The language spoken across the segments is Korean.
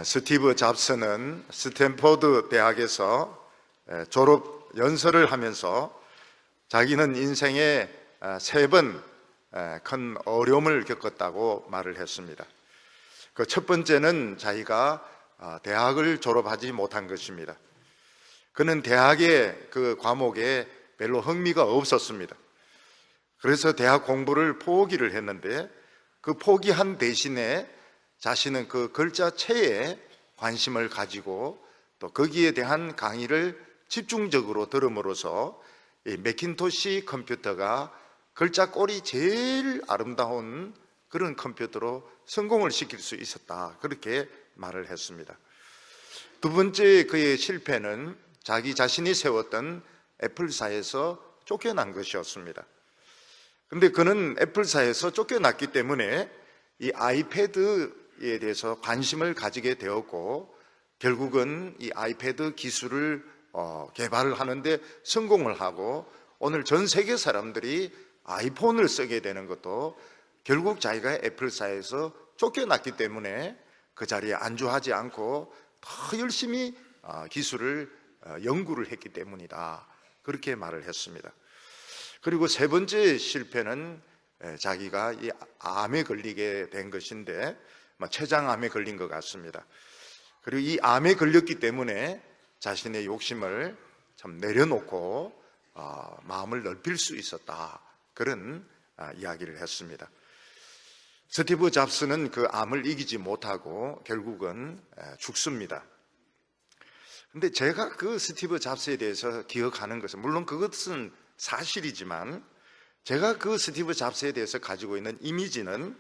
스티브 잡스는 스탠포드 대학에서 졸업 연설을 하면서 자기는 인생에 3번 큰 어려움을 겪었다고 말을 했습니다. 그 첫 번째는 자기가 대학을 졸업하지 못한 것입니다. 그는 대학의 그 과목에 별로 흥미가 없었습니다. 그래서 대학 공부를 포기를 했는데 그 포기한 대신에 자신은 그 글자체에 관심을 가지고 또 거기에 대한 강의를 집중적으로 들음으로써 이 매킨토시 컴퓨터가 글자 꼴이 제일 아름다운 그런 컴퓨터로 성공을 시킬 수 있었다, 그렇게 말을 했습니다. 두 번째 그의 실패는 자기 자신이 세웠던 애플사에서 쫓겨난 것이었습니다. 그런데 그는 애플사에서 쫓겨났기 때문에 이 아이패드에 대해서 관심을 가지게 되었고 결국은 이 아이패드 기술을 개발을 하는데 성공을 하고 오늘 전 세계 사람들이 아이폰을 쓰게 되는 것도 결국 자기가 애플사에서 쫓겨났기 때문에 그 자리에 안주하지 않고 더 열심히 기술을 연구를 했기 때문이다, 그렇게 말을 했습니다. 그리고 세 번째 실패는 자기가 이 암에 걸리게 된 것인데 췌장암에 걸린 것 같습니다. 그리고 이 암에 걸렸기 때문에 자신의 욕심을 참 내려놓고 마음을 넓힐 수 있었다, 그런 이야기를 했습니다. 스티브 잡스는 그 암을 이기지 못하고 결국은 죽습니다. 근데 제가 그 스티브 잡스에 대해서 기억하는 것은, 물론 그것은 사실이지만 제가 그 스티브 잡스에 대해서 가지고 있는 이미지는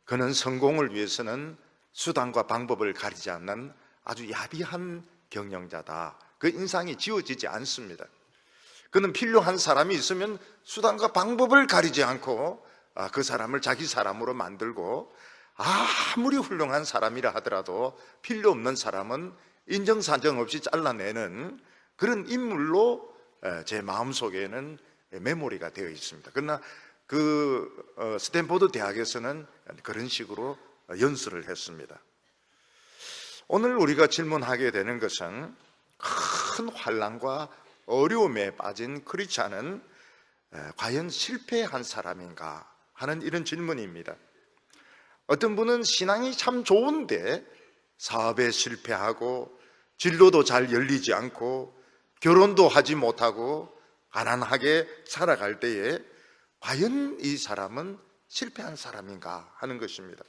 그는 성공을 위해서는 수단과 방법을 가리지 않는 아주 야비한 경영자다, 그 인상이 지워지지 않습니다. 그는 필요한 사람이 있으면 수단과 방법을 가리지 않고 그 사람을 자기 사람으로 만들고 아무리 훌륭한 사람이라 하더라도 필요 없는 사람은 인정사정 없이 잘라내는 그런 인물로 제 마음속에는 메모리가 되어 있습니다. 그러나 그 스탠포드 대학에서는 그런 식으로 연수를 했습니다. 오늘 우리가 질문하게 되는 것은 큰 환난과 어려움에 빠진 크리스찬은 과연 실패한 사람인가 하는 이런 질문입니다. 어떤 분은 신앙이 참 좋은데 사업에 실패하고 진로도 잘 열리지 않고 결혼도 하지 못하고 가난하게 살아갈 때에 과연 이 사람은 실패한 사람인가 하는 것입니다.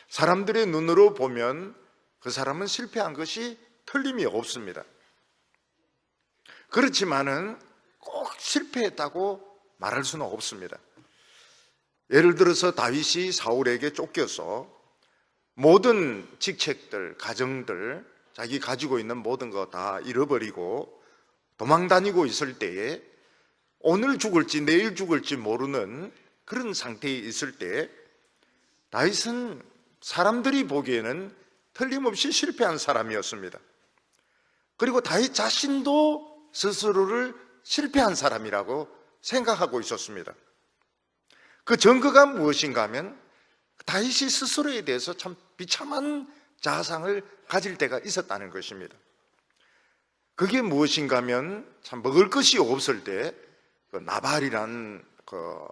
사람들의 눈으로 보면 그 사람은 실패한 것이 틀림이 없습니다. 그렇지만은 꼭 실패했다고 말할 수는 없습니다. 예를 들어서 다윗이 사울에게 쫓겨서 모든 직책들, 가정들, 자기 가지고 있는 모든 거 다 잃어버리고 도망 다니고 있을 때에 오늘 죽을지 내일 죽을지 모르는 그런 상태에 있을 때 다윗은 사람들이 보기에는 틀림없이 실패한 사람이었습니다. 그리고 다윗 자신도 스스로를 실패한 사람이라고 생각하고 있었습니다. 그 증거가 무엇인가 하면 다윗이 스스로에 대해서 참 비참한 자상을 가질 때가 있었다는 것입니다. 그게 무엇인가 하면 참 먹을 것이 없을 때 그 나발이란 그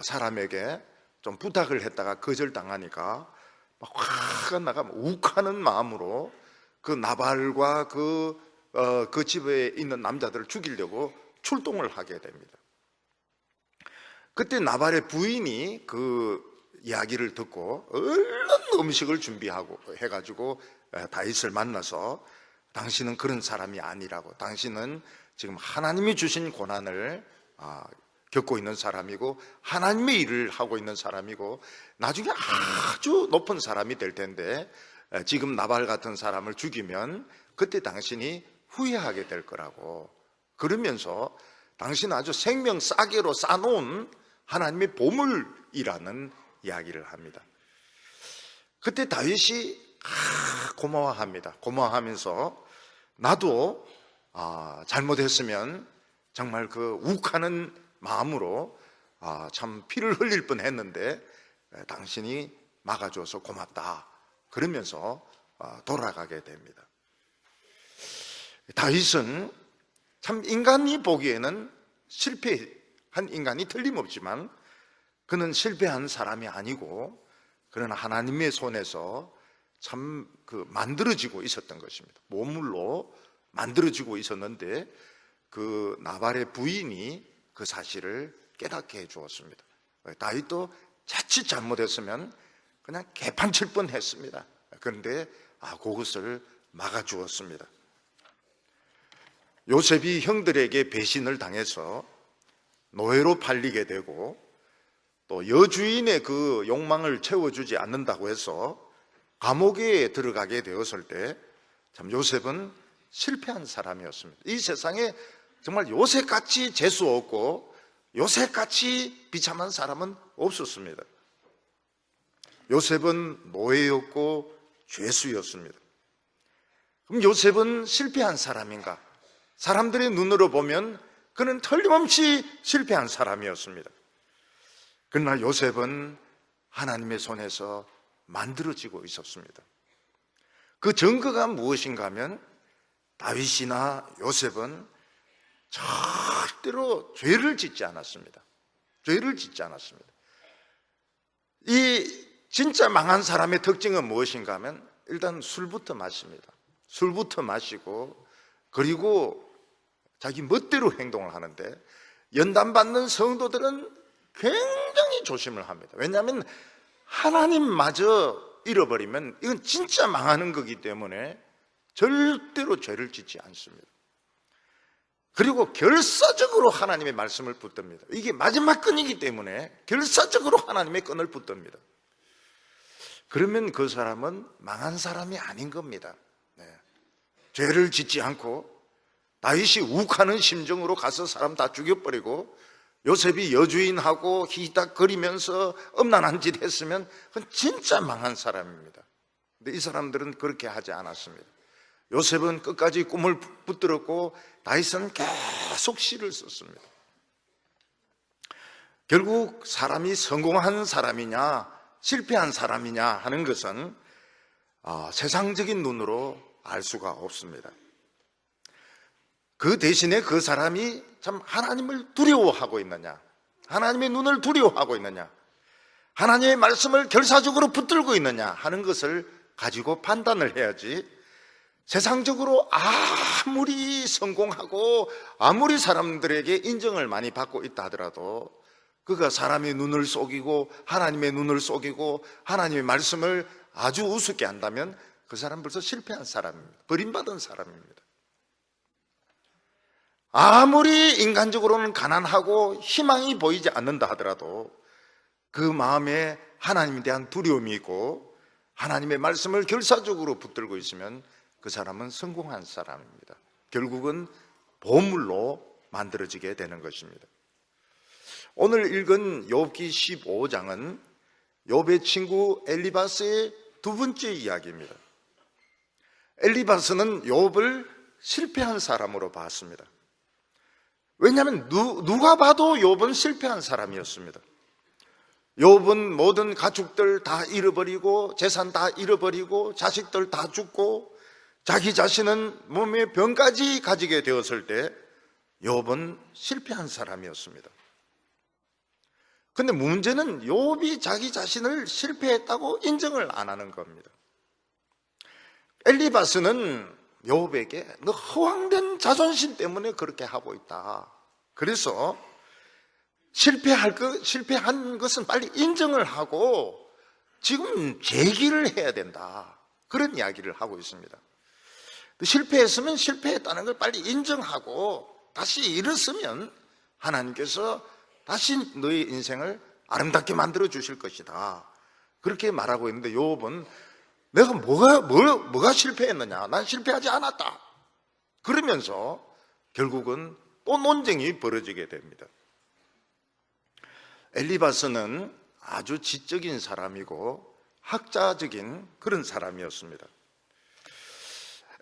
사람에게 좀 부탁을 했다가 거절당하니까 막 화가 나가 욱하는 마음으로 그 나발과 그 집에 있는 남자들을 죽이려고 출동을 하게 됩니다. 그때 나발의 부인이 그 이야기를 듣고 얼른 음식을 준비하고 해가지고 다윗을 만나서 당신은 그런 사람이 아니라고, 당신은 지금 하나님이 주신 고난을 겪고 있는 사람이고 하나님의 일을 하고 있는 사람이고 나중에 아주 높은 사람이 될 텐데 지금 나발 같은 사람을 죽이면 그때 당신이 후회하게 될 거라고, 그러면서 당신은 아주 생명 싸게로 싸놓은 하나님의 보물이라는 이야기를 합니다. 그때 다윗이 고마워합니다. 고마워하면서 나도 잘못했으면 정말 그 욱하는 마음으로 참 피를 흘릴 뻔했는데 당신이 막아줘서 고맙다, 그러면서 돌아가게 됩니다. 다윗은 참 인간이 보기에는 실패한 인간이 틀림없지만 그는 실패한 사람이 아니고 그는 하나님의 손에서 참 만들어지고 있었던 것입니다. 모물로 만들어지고 있었는데 그 나발의 부인이 그 사실을 깨닫게 해 주었습니다. 다윗도 자칫 잘못했으면 그냥 개판칠 뻔했습니다. 그런데 그것을 막아주었습니다. 요셉이 형들에게 배신을 당해서 노예로 팔리게 되고 또 여주인의 그 욕망을 채워주지 않는다고 해서 감옥에 들어가게 되었을 때 참 요셉은 실패한 사람이었습니다. 이 세상에 정말 요셉같이 재수 없고 요셉같이 비참한 사람은 없었습니다. 요셉은 노예였고 죄수였습니다. 그럼 요셉은 실패한 사람인가? 사람들의 눈으로 보면 그는 틀림없이 실패한 사람이었습니다. 그러나 요셉은 하나님의 손에서 만들어지고 있었습니다. 그 증거가 무엇인가 하면 다윗이나 요셉은 절대로 죄를 짓지 않았습니다. 죄를 짓지 않았습니다. 이 진짜 망한 사람의 특징은 무엇인가 하면 일단 술부터 마십니다. 술부터 마시고 그리고 자기 멋대로 행동을 하는데 연단받는 성도들은 굉장히 조심을 합니다. 왜냐하면 하나님마저 잃어버리면 이건 진짜 망하는 거기 때문에 절대로 죄를 짓지 않습니다. 그리고 결사적으로 하나님의 말씀을 붙듭니다. 이게 마지막 끈이기 때문에 결사적으로 하나님의 끈을 붙듭니다. 그러면 그 사람은 망한 사람이 아닌 겁니다. 죄를 짓지 않고 다윗이 욱하는 심정으로 가서 사람 다 죽여버리고 요셉이 여주인하고 히닥거리면서 음란한 짓 했으면 그건 진짜 망한 사람입니다. 근데 이 사람들은 그렇게 하지 않았습니다. 요셉은 끝까지 꿈을 붙들었고 다윗은 계속 시를 썼습니다. 결국 사람이 성공한 사람이냐 실패한 사람이냐 하는 것은 세상적인 눈으로 알 수가 없습니다. 그 대신에 그 사람이 참 하나님을 두려워하고 있느냐, 하나님의 눈을 두려워하고 있느냐, 하나님의 말씀을 결사적으로 붙들고 있느냐 하는 것을 가지고 판단을 해야지, 세상적으로 아무리 성공하고 아무리 사람들에게 인정을 많이 받고 있다 하더라도 그가 사람의 눈을 속이고 하나님의 눈을 속이고 하나님의 말씀을 아주 우습게 한다면 그 사람은 벌써 실패한 사람입니다. 버림받은 사람입니다. 아무리 인간적으로는 가난하고 희망이 보이지 않는다 하더라도 그 마음에 하나님에 대한 두려움이 있고 하나님의 말씀을 결사적으로 붙들고 있으면 그 사람은 성공한 사람입니다. 결국은 보물로 만들어지게 되는 것입니다. 오늘 읽은 욥기 15장은 욥의 친구 엘리바스의 두 번째 이야기입니다. 엘리바스는 욥을 실패한 사람으로 봤습니다. 왜냐하면 누가 봐도 욥은 실패한 사람이었습니다. 욥은 모든 가축들 다 잃어버리고 재산 다 잃어버리고 자식들 다 죽고 자기 자신은 몸에 병까지 가지게 되었을 때 욥은 실패한 사람이었습니다. 그런데 문제는 욥이 자기 자신을 실패했다고 인정을 안 하는 겁니다. 엘리바스는 욥에게 너 허황된 자존심 때문에 그렇게 하고 있다. 그래서 실패한 것은 빨리 인정을 하고 지금 재기를 해야 된다. 그런 이야기를 하고 있습니다. 실패했으면 실패했다는 걸 빨리 인정하고 다시 일어서면 하나님께서 다시 너의 인생을 아름답게 만들어 주실 것이다. 그렇게 말하고 있는데 욥은 내가 뭐가 실패했느냐? 난 실패하지 않았다. 그러면서 결국은 또 논쟁이 벌어지게 됩니다. 엘리바스는 아주 지적인 사람이고 학자적인 그런 사람이었습니다.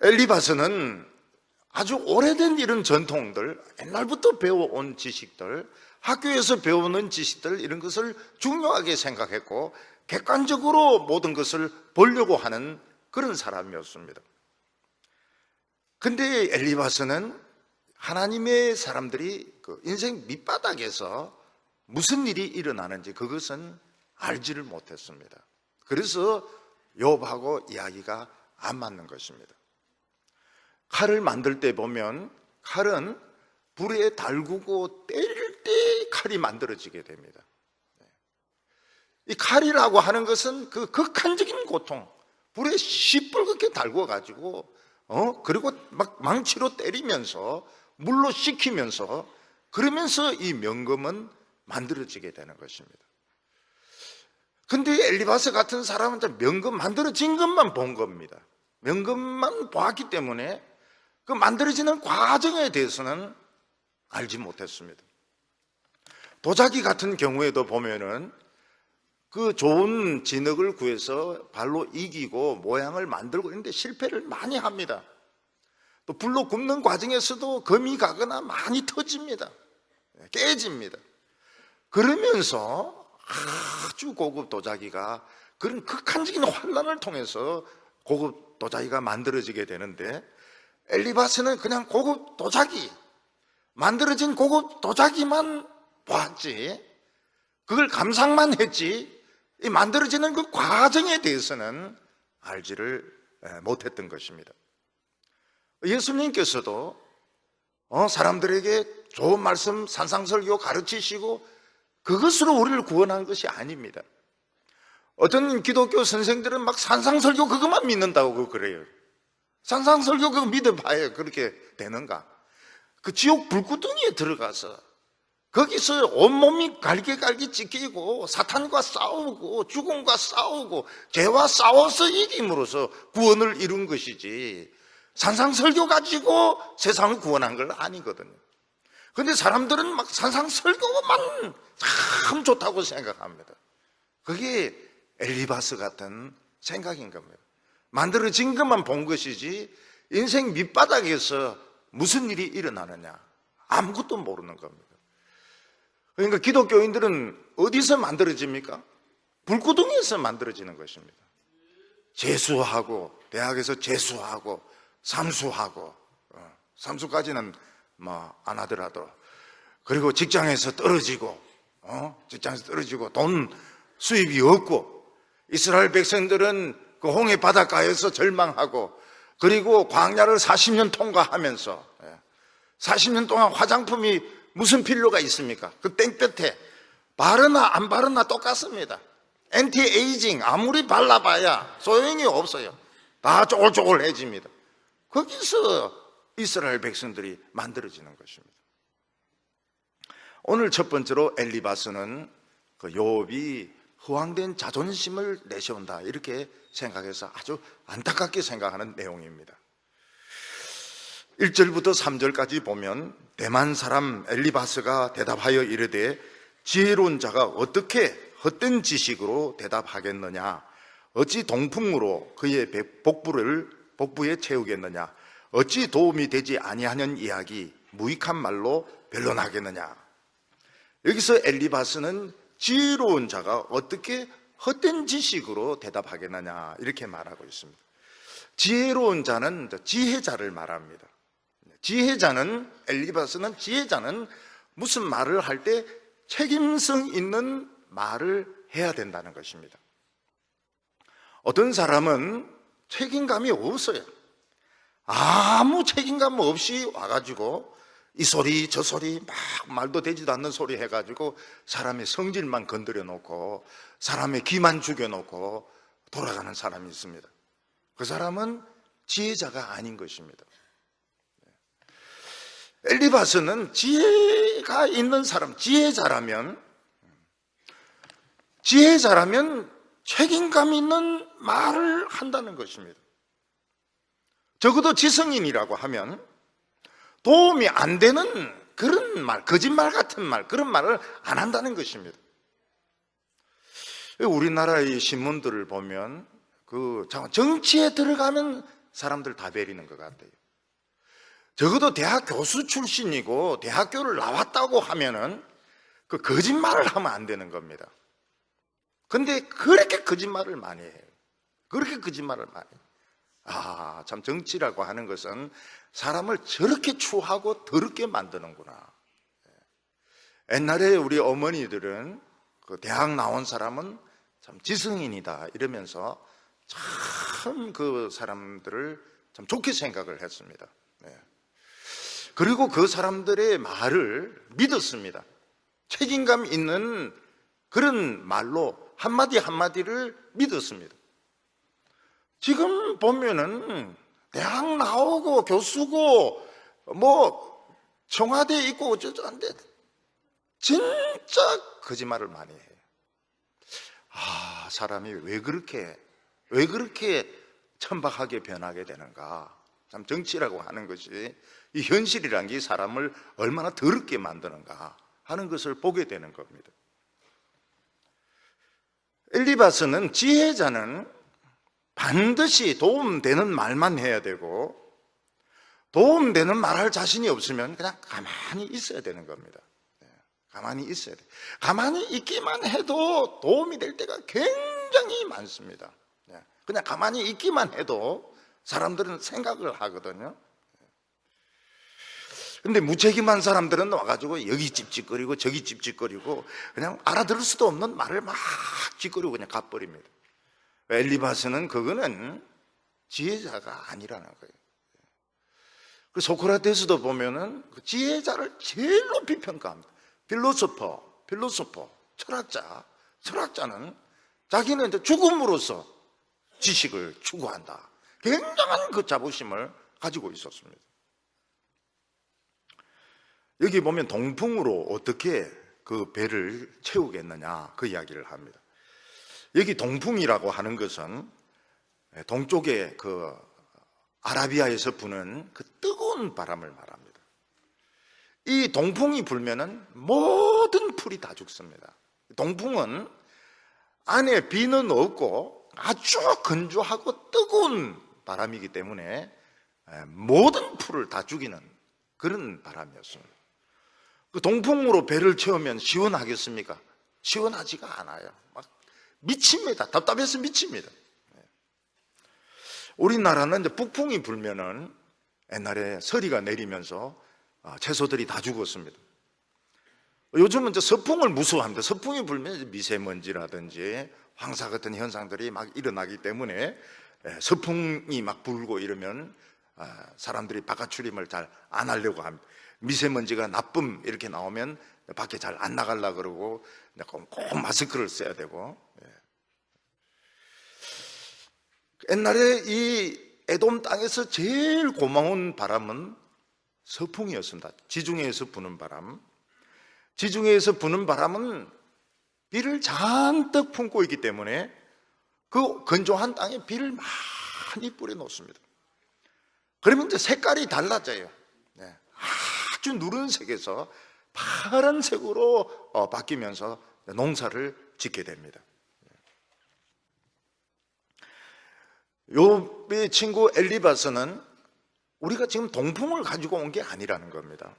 엘리바스는 아주 오래된 이런 전통들, 옛날부터 배워온 지식들, 학교에서 배우는 지식들 이런 것을 중요하게 생각했고 객관적으로 모든 것을 보려고 하는 그런 사람이었습니다. 근데 엘리바스는 하나님의 사람들이 그 인생 밑바닥에서 무슨 일이 일어나는지 그것은 알지를 못했습니다. 그래서 욥하고 이야기가 안 맞는 것입니다. 칼을 만들 때 보면 칼은 불에 달구고 때릴 때 칼이 만들어지게 됩니다. 이 칼이라고 하는 것은 그 극한적인 고통, 불에 시뻘겋게 달궈 가지고 그리고 막 망치로 때리면서 물로 식히면서 그러면서 이 명금은 만들어지게 되는 것입니다. 근데 엘리바스 같은 사람은 명금 만들어진 것만 본 겁니다. 명금만 보았기 때문에 그 만들어지는 과정에 대해서는 알지 못했습니다. 도자기 같은 경우에도 보면은 그 좋은 진흙을 구해서 발로 이기고 모양을 만들고 있는데 실패를 많이 합니다. 또 불로 굽는 과정에서도 금이 가거나 많이 터집니다. 깨집니다. 그러면서 아주 고급 도자기가 그런 극한적인 환난을 통해서 고급 도자기가 만들어지게 되는데 엘리바스는 그냥 고급 도자기, 만들어진 고급 도자기만 보았지, 그걸 감상만 했지 이 만들어지는 그 과정에 대해서는 알지를 못했던 것입니다. 예수님께서도 사람들에게 좋은 말씀 산상설교 가르치시고 그것으로 우리를 구원한 것이 아닙니다. 어떤 기독교 선생들은 막 산상설교 그것만 믿는다고 그래요. 산상설교 그거 믿어봐야 그렇게 되는가? 그 지옥 불구덩이에 들어가서 거기서 온몸이 갈기갈기 찢기고 사탄과 싸우고 죽음과 싸우고 죄와 싸워서 이김으로써 구원을 이룬 것이지 산상설교 가지고 세상을 구원한 건 아니거든요. 그런데 사람들은 막 산상설교만 참 좋다고 생각합니다. 그게 엘리바스 같은 생각인 겁니다. 만들어진 것만 본 것이지 인생 밑바닥에서 무슨 일이 일어나느냐 아무것도 모르는 겁니다. 그러니까 기독교인들은 어디서 만들어집니까? 불구덩이에서 만들어지는 것입니다. 재수하고 대학에서 재수하고 삼수하고 삼수까지는 뭐 안 하더라도 그리고 직장에서 떨어지고 돈 수입이 없고 이스라엘 백성들은 그 홍해 바닷가에서 절망하고 그리고 광야를 40년 통과하면서 40년 동안 화장품이 무슨 필요가 있습니까? 그 땡볕에 바르나 안 바르나 똑같습니다. 엔티에이징 아무리 발라봐야 소용이 없어요. 다 쪼글쪼글해집니다. 거기서 이스라엘 백성들이 만들어지는 것입니다. 오늘 첫 번째로 엘리바스는 그 욥이 허황된 자존심을 내세운다 이렇게 생각해서 아주 안타깝게 생각하는 내용입니다. 1절부터 3절까지 보면 대만 사람 엘리바스가 대답하여 이르되 지혜로운 자가 어떻게 헛된 지식으로 대답하겠느냐? 어찌 동풍으로 그의 복부에 채우겠느냐? 어찌 도움이 되지 아니하는 이야기 무익한 말로 변론하겠느냐? 여기서 엘리바스는 지혜로운 자가 어떻게 헛된 지식으로 대답하겠느냐 이렇게 말하고 있습니다. 지혜로운 자는 지혜자를 말합니다. 지혜자는 엘리바스는 지혜자는 무슨 말을 할 때 책임성 있는 말을 해야 된다는 것입니다. 어떤 사람은 책임감이 없어요. 아무 책임감 없이 와가지고 이 소리 저 소리 막 말도 되지도 않는 소리 해가지고 사람의 성질만 건드려 놓고 사람의 기만 죽여 놓고 돌아가는 사람이 있습니다. 그 사람은 지혜자가 아닌 것입니다. 엘리바스는 지혜가 있는 사람, 지혜자라면 책임감 있는 말을 한다는 것입니다. 적어도 지성인이라고 하면 도움이 안 되는 그런 말, 거짓말 같은 말, 그런 말을 안 한다는 것입니다. 우리나라의 신문들을 보면 정치에 들어가면 사람들 다 베리는 것 같아요. 적어도 대학 교수 출신이고 대학교를 나왔다고 하면은 그 거짓말을 하면 안 되는 겁니다. 근데 그렇게 거짓말을 많이 해요. 그렇게 거짓말을 많이 해요. 참 정치라고 하는 것은 사람을 저렇게 추하고 더럽게 만드는구나. 옛날에 우리 어머니들은 그 대학 나온 사람은 참 지성인이다 이러면서 참 그 사람들을 참 좋게 생각을 했습니다. 그리고 그 사람들의 말을 믿었습니다. 책임감 있는 그런 말로 한마디 한마디를 믿었습니다. 지금 보면은 대학 나오고 교수고 뭐 청와대에 있고 어쩌저한데 진짜 거짓말을 많이 해요. 사람이 왜 그렇게 천박하게 변하게 되는가. 참 정치라고 하는 것이 이 현실이란 게 사람을 얼마나 더럽게 만드는가 하는 것을 보게 되는 겁니다. 엘리바스는 지혜자는 반드시 도움되는 말만 해야 되고 도움되는 말할 자신이 없으면 그냥 가만히 있어야 되는 겁니다. 가만히 있어야 돼. 가만히 있기만 해도 도움이 될 때가 굉장히 많습니다. 그냥 가만히 있기만 해도 사람들은 생각을 하거든요. 근데 무책임한 사람들은 와가지고 여기 찝찝거리고 저기 찝찝거리고 그냥 알아들을 수도 없는 말을 막 짓거리고 그냥 가버립니다. 엘리바스는 그거는 지혜자가 아니라는 거예요. 그 소크라테스도 보면은 그 지혜자를 제일 높이 평가합니다. 필로소퍼, 철학자는 자기는 이제 죽음으로써 지식을 추구한다. 굉장한 그 자부심을 가지고 있었습니다. 여기 보면 동풍으로 어떻게 그 배를 채우겠느냐 그 이야기를 합니다. 여기 동풍이라고 하는 것은 동쪽의 그 아라비아에서 부는 그 뜨거운 바람을 말합니다. 이 동풍이 불면은 모든 풀이 다 죽습니다. 동풍은 안에 비는 없고 아주 건조하고 뜨거운 바람이기 때문에 모든 풀을 다 죽이는 그런 바람이었습니다. 그 동풍으로 배를 채우면 시원하겠습니까? 시원하지가 않아요. 막 미칩니다. 답답해서 미칩니다. 우리나라는 이제 북풍이 불면은 옛날에 서리가 내리면서 채소들이 다 죽었습니다. 요즘은 이제 서풍을 무서워합니다. 서풍이 불면 미세먼지라든지 황사 같은 현상들이 막 일어나기 때문에 서풍이 막 불고 이러면 사람들이 바깥 출입을 잘 안 하려고 합니다. 미세먼지가 나쁨 이렇게 나오면 밖에 잘 안 나가려고 그러고 꼭 마스크를 써야 되고. 옛날에 이 에돔 땅에서 제일 고마운 바람은 서풍이었습니다. 지중해에서 부는 바람. 지중해에서 부는 바람은 비를 잔뜩 품고 있기 때문에 그 건조한 땅에 비를 많이 뿌려 놓습니다. 그러면 이제 색깔이 달라져요. 아주 누런색에서 파란색으로 바뀌면서 농사를 짓게 됩니다. 욥의 친구 엘리바스는 우리가 지금 동풍을 가지고 온 게 아니라는 겁니다.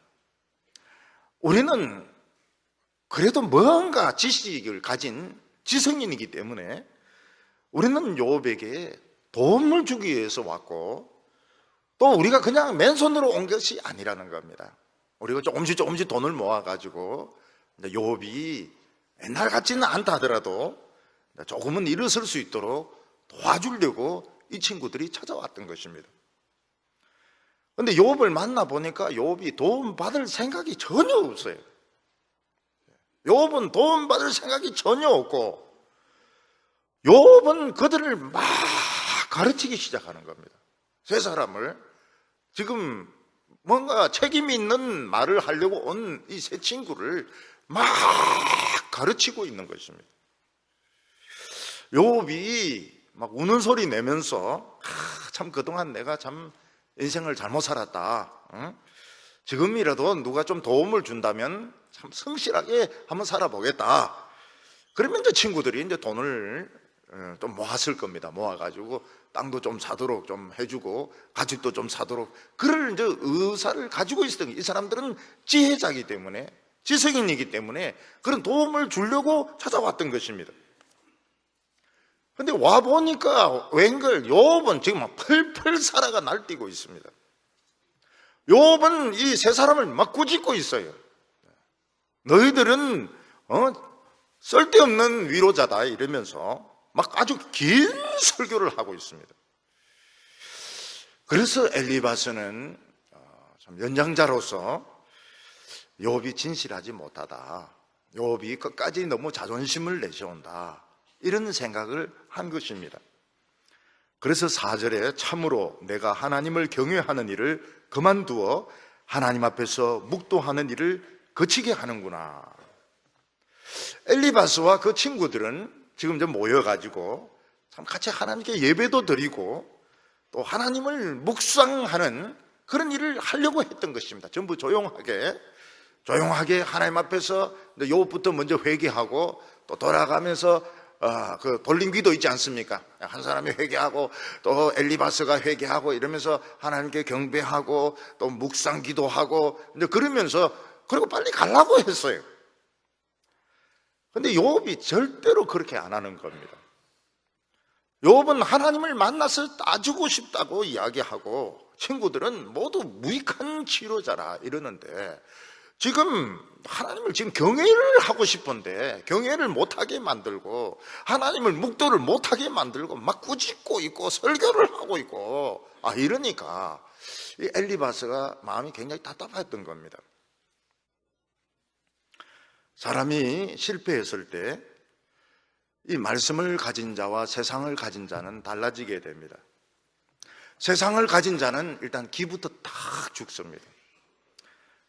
우리는 그래도 뭔가 지식을 가진 지성인이기 때문에 우리는 욥에게 도움을 주기 위해서 왔고 또 우리가 그냥 맨손으로 온 것이 아니라는 겁니다. 우리가 조금씩 돈을 모아가지고 욥이 옛날 같지는 않다 하더라도 조금은 일어설 수 있도록 도와주려고 이 친구들이 찾아왔던 것입니다. 그런데 욥을 만나보니까 욥이 도움받을 생각이 전혀 없어요. 욥은 도움받을 생각이 전혀 없고 욥은 그들을 막 가르치기 시작하는 겁니다. 세 사람을 지금 뭔가 책임 있는 말을 하려고 온 이 세 친구를 막 가르치고 있는 것입니다. 욥이 막 우는 소리 내면서 참 그동안 내가 참 인생을 잘못 살았다. 지금이라도 누가 좀 도움을 준다면 참 성실하게 한번 살아보겠다. 그러면 이제 친구들이 이제 돈을 좀 모았을 겁니다. 모아가지고 땅도 좀 사도록 좀 해주고 가죽도 좀 사도록 그럴 이제 의사를 가지고 있었던 이 사람들은 지혜자이기 때문에 지성인이기 때문에 그런 도움을 주려고 찾아왔던 것입니다. 근데 와 보니까 웬걸 욥은 지금 막 펄펄 살아가 날뛰고 있습니다. 욥은 이 세 사람을 막 꾸짖고 있어요. 너희들은 쓸데없는 위로자다 이러면서 막 아주 긴 설교를 하고 있습니다. 그래서 엘리바스는 참 연장자로서 욥이 진실하지 못하다, 욥이 끝까지 너무 자존심을 내세운다, 이런 생각을 한 것입니다. 그래서 4절에 참으로 내가 하나님을 경외하는 일을 그만두어 하나님 앞에서 묵도하는 일을 그치게 하는구나. 엘리바스와 그 친구들은 지금 좀 모여가지고 참 같이 하나님께 예배도 드리고 또 하나님을 묵상하는 그런 일을 하려고 했던 것입니다. 전부 조용하게 하나님 앞에서 욥부터 먼저 회개하고 또 돌아가면서 그 돌림기도 있지 않습니까? 한 사람이 회개하고 또 엘리바스가 회개하고 이러면서 하나님께 경배하고 또 묵상 기도하고 이제 그러면서 그리고 빨리 가려고 했어요. 근데 욥이 절대로 그렇게 안 하는 겁니다. 욥은 하나님을 만나서 따주고 싶다고 이야기하고 친구들은 모두 무익한 치료자라 이러는데 지금 하나님을 지금 경외를 하고 싶은데 경외를 못하게 만들고 하나님을 묵도를 못하게 만들고 막 꾸짖고 있고 설교를 하고 있고 이러니까 이 엘리바스가 마음이 굉장히 답답했던 겁니다. 사람이 실패했을 때 이 말씀을 가진 자와 세상을 가진 자는 달라지게 됩니다. 세상을 가진 자는 일단 기부터 탁 죽습니다.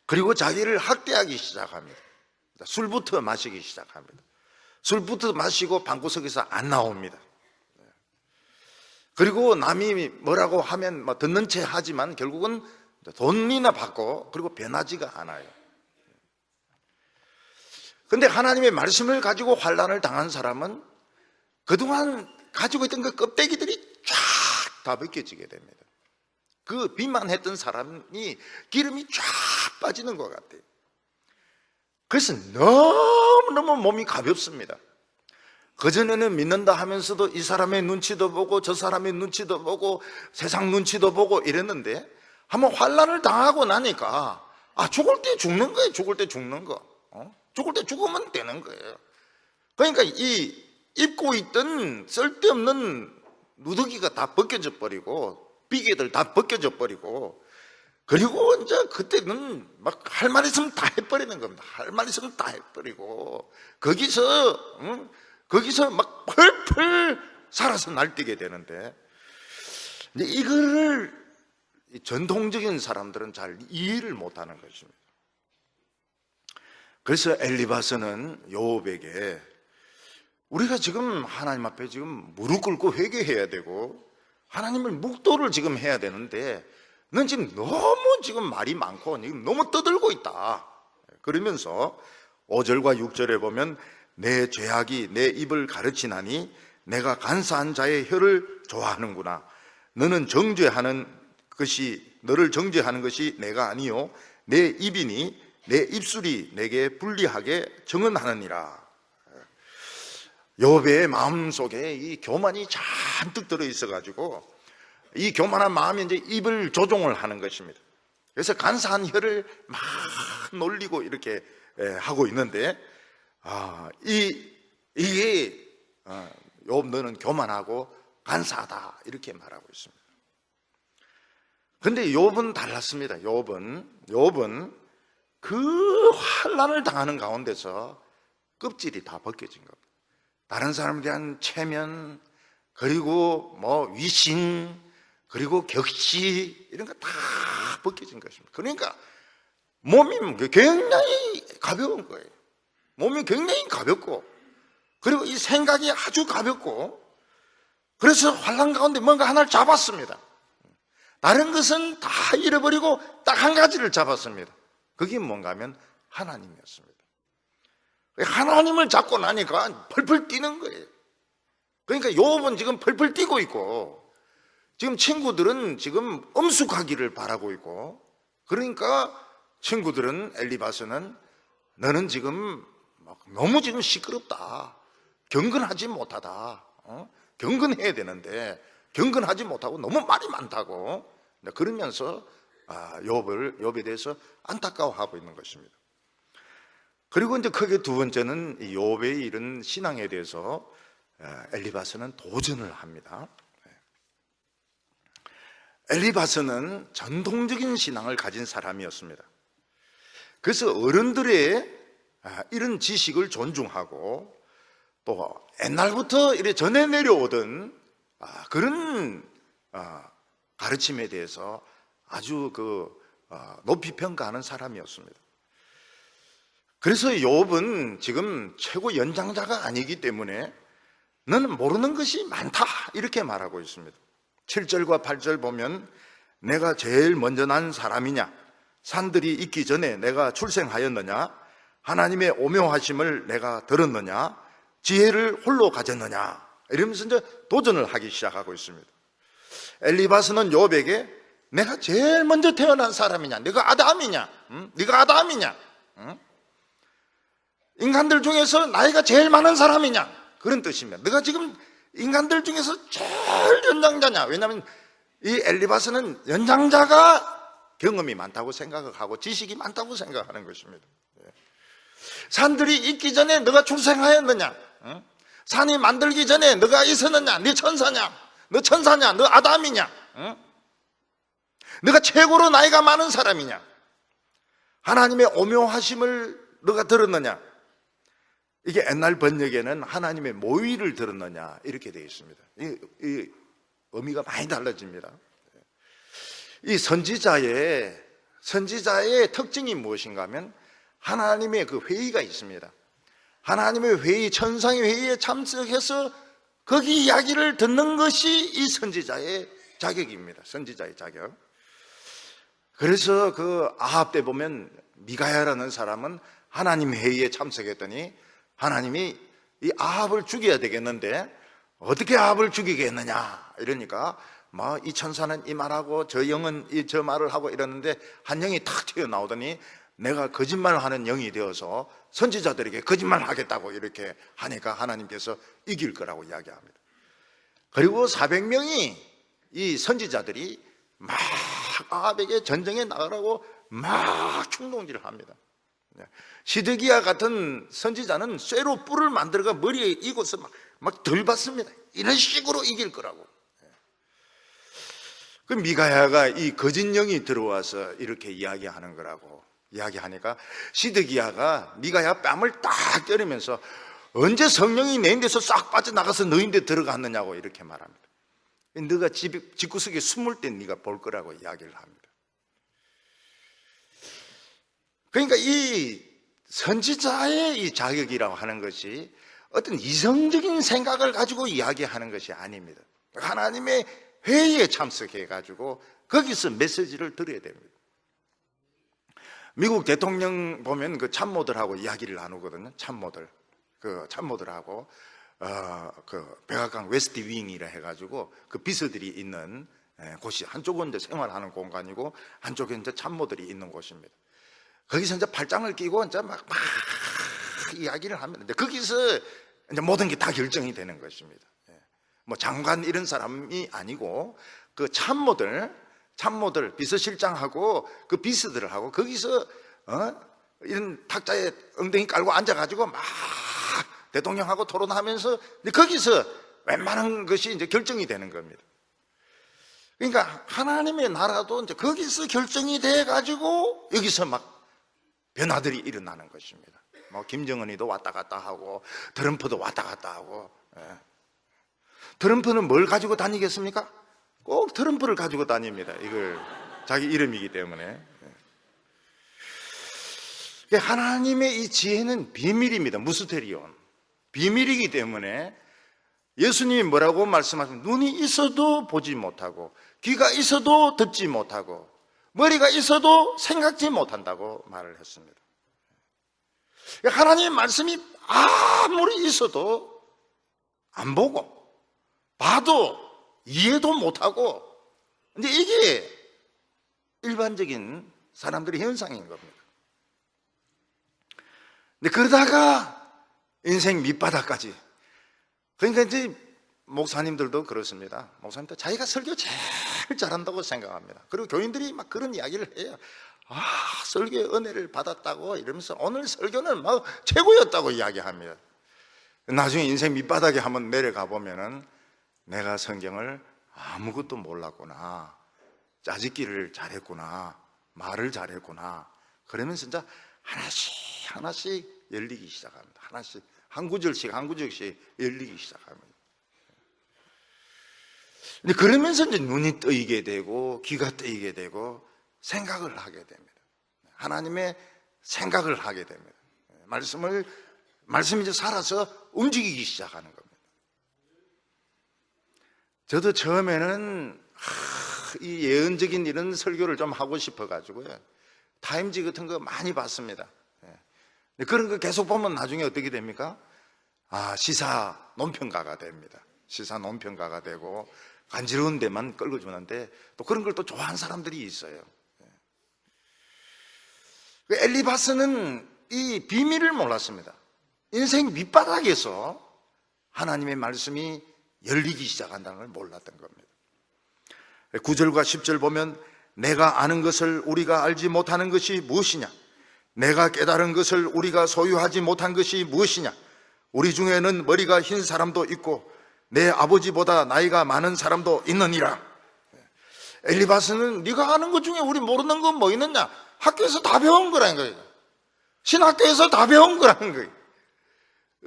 그리고 자기를 학대하기 시작합니다. 술부터 마시기 시작합니다. 술부터 마시고 방구석에서 안 나옵니다. 그리고 남이 뭐라고 하면 듣는 채 하지만 결국은 돈이나 받고 그리고 변하지가 않아요. 근데 하나님의 말씀을 가지고 환난을 당한 사람은 그동안 가지고 있던 그 껍데기들이 쫙 다 벗겨지게 됩니다. 그 비만했던 사람이 기름이 쫙 빠지는 것 같아요. 그래서 너무너무 몸이 가볍습니다. 그전에는 믿는다 하면서도 이 사람의 눈치도 보고 저 사람의 눈치도 보고 세상 눈치도 보고 이랬는데 한번 환난을 당하고 나니까 죽을 때 죽는 거예요. 죽을 때 죽는 거. 죽을 때 죽으면 되는 거예요. 그러니까 이 입고 있던 쓸데없는 누더기가 다 벗겨져 버리고 비계들 다 벗겨져 버리고 그리고 이제 그때는 막 할 말 있으면 다 해버리는 겁니다. 할 말 있으면 다 해버리고 거기서 막 펄펄 살아서 날뛰게 되는데 이제 이거를 전통적인 사람들은 잘 이해를 못하는 것입니다. 그래서 엘리바스는 욥에게 우리가 지금 하나님 앞에 지금 무릎 꿇고 회개해야 되고 하나님을 묵도를 지금 해야 되는데 넌 지금 너무 지금 말이 많고 지금 너무 떠들고 있다. 그러면서 5절과 6절에 보면 내 죄악이 내 입을 가르치나니 내가 간사한 자의 혀를 좋아하는구나. 너를 정죄하는 것이 내가 아니요 내 입이니 내 입술이 내게 불리하게 정언하느니라. 욥의 마음속에 이 교만이 잔뜩 들어있어가지고 이 교만한 마음이 이제 입을 조종을 하는 것입니다. 그래서 간사한 혀를 막 놀리고 이렇게 하고 있는데 이게 욥 너는 교만하고 간사하다 이렇게 말하고 있습니다. 그런데 욥은 달랐습니다. 욥은 그 환난을 당하는 가운데서 껍질이 다 벗겨진 겁니다. 다른 사람에 대한 체면, 그리고 위신, 그리고 격시 이런 거 다 벗겨진 것입니다. 그러니까 몸이 굉장히 가벼운 거예요. 몸이 굉장히 가볍고 그리고 이 생각이 아주 가볍고 그래서 환난 가운데 뭔가 하나를 잡았습니다. 다른 것은 다 잃어버리고 딱 한 가지를 잡았습니다. 그게 뭔가 하면 하나님이었습니다. 하나님을 잡고 나니까 펄펄 뛰는 거예요. 그러니까 욥은 지금 펄펄 뛰고 있고 지금 친구들은 지금 엄숙하기를 바라고 있고 그러니까 친구들은 엘리바스는 너는 지금 너무 지금 시끄럽다. 경건하지 못하다. 경건해야 되는데 경건하지 못하고 너무 말이 많다고 그러면서 욥에 대해서 안타까워하고 있는 것입니다. 그리고 이제 크게 두 번째는 이 욥의 이런 신앙에 대해서 엘리바스는 도전을 합니다. 엘리바스는 전통적인 신앙을 가진 사람이었습니다. 그래서 어른들의 이런 지식을 존중하고 또 옛날부터 이래 전해 내려오던 그런 가르침에 대해서 아주 높이 평가하는 사람이었습니다. 그래서 욥은 지금 최고 연장자가 아니기 때문에 너는 모르는 것이 많다 이렇게 말하고 있습니다. 7절과 8절 보면 내가 제일 먼저 난 사람이냐, 산들이 있기 전에 내가 출생하였느냐, 하나님의 오묘하심을 내가 들었느냐, 지혜를 홀로 가졌느냐, 이러면서 이제 도전을 하기 시작하고 있습니다. 엘리바스는 욥에게 내가 제일 먼저 태어난 사람이냐, 네가 아담이냐, 네가 아담이냐, 인간들 중에서 나이가 제일 많은 사람이냐, 그런 뜻입니다. 네가 지금 인간들 중에서 제일 연장자냐. 왜냐하면 이 엘리바스는 연장자가 경험이 많다고 생각하고 지식이 많다고 생각하는 것입니다. 산들이 있기 전에 너가 출생하였느냐, 산이 만들기 전에 너가 있었느냐, 네 천사냐, 너 천사냐, 너 아담이냐, 너가 최고로 나이가 많은 사람이냐, 하나님의 오묘하심을 너가 들었느냐. 이게 옛날 번역에는 하나님의 모의를 들었느냐 이렇게 되어 있습니다. 이 의미가 많이 달라집니다. 이 선지자의 특징이 무엇인가 하면 하나님의 그 회의가 있습니다. 하나님의 회의, 천상의 회의에 참석해서 거기 이야기를 듣는 것이 이 선지자의 자격입니다. 선지자의 자격. 그래서 그 아합 때 보면 미가야라는 사람은 하나님 회의에 참석했더니 하나님이 이 아합을 죽여야 되겠는데 어떻게 아합을 죽이겠느냐 이러니까 이 천사는 이 말하고 저 영은 저 말을 하고 이러는데 한 영이 탁 튀어나오더니 내가 거짓말하는 영이 되어서 선지자들에게 거짓말하겠다고 이렇게 하니까 하나님께서 이길 거라고 이야기합니다. 그리고 400명이 이 선지자들이 막 아합에게 전쟁에 나가라고 막 충동질을 합니다. 시드기야 같은 선지자는 쇠로 뿔을 만들어가 머리에 이고서 막 들받습니다. 이런 식으로 이길 거라고. 그 미가야가 이 거짓 영이 들어와서 이렇게 이야기하는 거라고 이야기하니까 시드기야가 미가야 뺨을 딱 때리면서 언제 성령이 내 인데서 싹 빠져나가서 너인데 들어갔느냐고 이렇게 말합니다. 너가 집구석에 숨을 때 네가 볼 거라고 이야기를 합니다. 그러니까 이 선지자의 이 자격이라고 하는 것이 어떤 이성적인 생각을 가지고 이야기하는 것이 아닙니다. 하나님의 회의에 참석해 가지고 거기서 메시지를 들어야 됩니다. 미국 대통령 보면 그 참모들하고 이야기를 나누거든요. 참모들하고 그 백악관 웨스트 윙이라 해가지고 그 비서들이 있는 곳이 한쪽은 이제 생활하는 공간이고 한쪽에 이제 참모들이 있는 곳입니다. 거기서 이제 팔짱을 끼고 이제 막 이야기를 합니다. 거기서 이제 모든 게 다 결정이 되는 것입니다. 뭐 장관 이런 사람이 아니고 그 참모들 비서실장하고 그 비서들하고 거기서 이런 탁자에 엉덩이 깔고 앉아가지고 막 대통령하고 토론하면서 거기서 웬만한 것이 이제 결정이 되는 겁니다. 그러니까 하나님의 나라도 이제 거기서 결정이 돼 가지고 여기서 막 변화들이 일어나는 것입니다. 뭐 김정은이도 왔다 갔다 하고 트럼프도 왔다 갔다 하고. 트럼프는 뭘 가지고 다니겠습니까? 꼭 트럼프를 가지고 다닙니다. 이걸 자기 이름이기 때문에. 하나님의 이 지혜는 비밀입니다. 무스테리온. 비밀이기 때문에 예수님이 뭐라고 말씀하시면 눈이 있어도 보지 못하고 귀가 있어도 듣지 못하고 머리가 있어도 생각지 못한다고 말을 했습니다. 하나님의 말씀이 아무리 있어도 안 보고 봐도 이해도 못하고 이제 이게 일반적인 사람들의 현상인 겁니다. 근데 그러다가 인생 밑바닥까지, 그러니까 이제 목사님들도 그렇습니다. 목사님도 자기가 설교 제일 잘한다고 생각합니다. 그리고 교인들이 막 그런 이야기를 해요. 설교의 은혜를 받았다고 이러면서 오늘 설교는 막 최고였다고 이야기합니다. 나중에 인생 밑바닥에 한번 내려가 보면은 내가 성경을 아무것도 몰랐구나, 짜집기를 잘했구나, 말을 잘했구나, 그러면 진짜 하나씩 열리기 시작합니다. 하나씩 한 구절씩 열리기 시작합니다. 근데 그러면서 이제 눈이 뜨이게 되고 귀가 뜨이게 되고 생각을 하게 됩니다. 하나님의 생각을 하게 됩니다. 말씀이 이제 살아서 움직이기 시작하는 겁니다. 저도 처음에는 이 예언적인 이런 설교를 좀 하고 싶어가지고요, 타임지 같은 거 많이 봤습니다. 그런 거 계속 보면 나중에 어떻게 됩니까? 시사 논평가가 됩니다. 시사 논평가가 되고 간지러운 데만 끌어주는데 또 그런 걸 또 좋아하는 사람들이 있어요. 엘리바스는 이 비밀을 몰랐습니다. 인생 밑바닥에서 하나님의 말씀이 열리기 시작한다는 걸 몰랐던 겁니다. 9절과 10절 보면 내가 아는 것을 우리가 알지 못하는 것이 무엇이냐? 내가 깨달은 것을 우리가 소유하지 못한 것이 무엇이냐? 우리 중에는 머리가 흰 사람도 있고 내 아버지보다 나이가 많은 사람도 있느니라. 엘리바스는 네가 아는 것 중에 우리 모르는 건 뭐 있느냐? 학교에서 다 배운 거라는 거예요. 신학교에서 다 배운 거라는 거예요.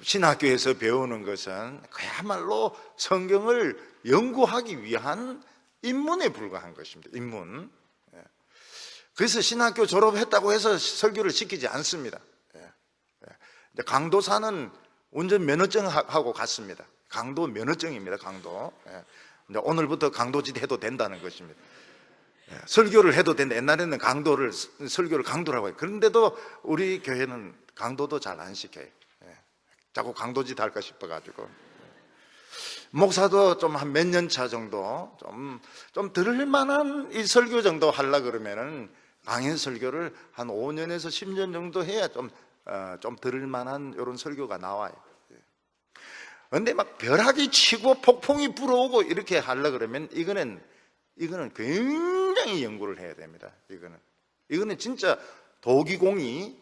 신학교에서 배우는 것은 그야말로 성경을 연구하기 위한 입문에 불과한 것입니다. 입문. 그래서 신학교 졸업했다고 해서 설교를 시키지 않습니다. 강도사는 운전 면허증하고 같습니다. 강도 면허증입니다. 강도. 오늘부터 강도짓 해도 된다는 것입니다. 설교를 해도 된다. 옛날에는 설교를 강도라고 해요. 그런데도 우리 교회는 강도도 잘 안 시켜요. 자꾸 강도짓 할까 싶어가지고. 목사도 좀 한 몇 년 차 정도 좀 들을 만한 이 설교 정도 하려 그러면은 강연 설교를 한 5년에서 10년 정도 해야 좀 들을 만한 이런 설교가 나와요. 그런데 막 벼락이 치고 폭풍이 불어오고 이렇게 하려 그러면 이거는 굉장히 연구를 해야 됩니다. 이거는 진짜 도기공이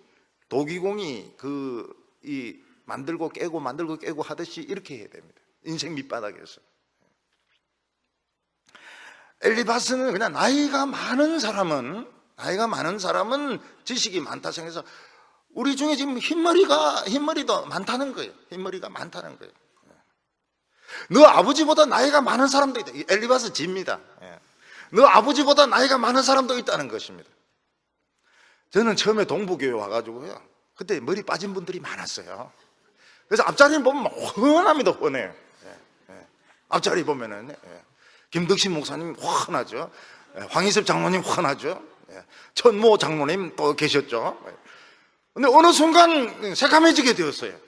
만들고 깨고 하듯이 이렇게 해야 됩니다. 인생 밑바닥에서. 엘리바스는 그냥 나이가 많은 사람은 지식이 많다 생각해서 우리 중에 지금 흰머리도 많다는 거예요. 흰머리가 많다는 거예요. 너 아버지보다 나이가 많은 사람도 있다. 엘리바스 집니다. 너 아버지보다 나이가 많은 사람도 있다는 것입니다. 저는 처음에 동부교회 와가지고요, 그때 머리 빠진 분들이 많았어요. 그래서 앞자리 보면 훤합니다. 훤해요. 앞자리 보면은 김덕신 목사님 훤하죠. 황희섭 장로님 훤하죠. 천모 장로님 또 계셨죠. 근데 어느 순간 새카매지게 되었어요.